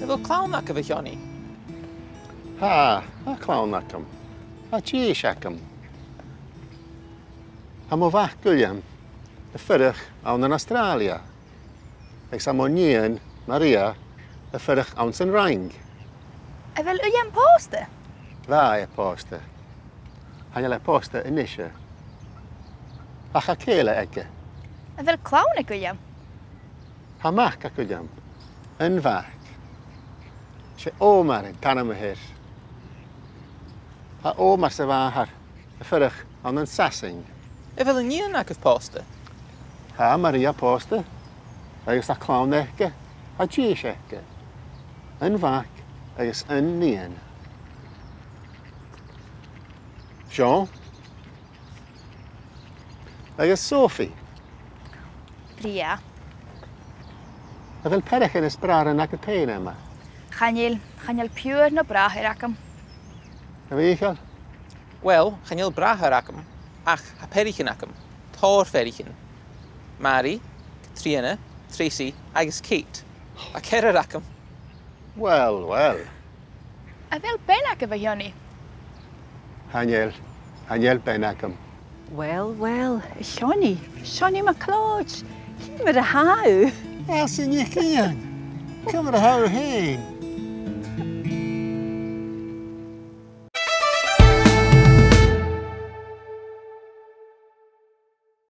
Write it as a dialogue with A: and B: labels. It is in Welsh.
A: fel clown ac efo Seonaidh?
B: Ha, a clown ac am. A cheese ac am. Am o fach William, y ffyrich awn yn Australia. Ag sam o'n nian, Maria, y ffyrich awn sy'n rhaing.
C: A fel uian poste?
B: Dda e poste. Hanel e poste yn eisiau. Ach a cele ege.
C: A fel clown ag uian?
B: Ha mach ac William, yn fach. Se omar yn tan am y hyr. Ha omar se fahar, y ffyrich awn yn sasing.
A: E fel yn un ac ef poste?
B: Ha Maria poste. Agus a clown ege, a cheese ege. Yn fach, agus yn nian. Jean. Agus Sophie.
C: Bria.
B: A fel perech yn ysbrar yn ag y pein yma.
C: Chanel pure no brach ar acam.
B: A fi chael?
A: Wel, chanel brach ar acam, ach ha perich yn acam, tor ferich yn. Mary, Katrina, Tracy, agus Kate. A cer ar acam.
B: Wel, wel.
C: A fel ben ac efo Seonaidh?
B: Haniel ben ag am.
D: Wel, Seonaidh mae clod. Cyn mae'r haw.
B: A sy'n eich ian. Cymru hawr hyn.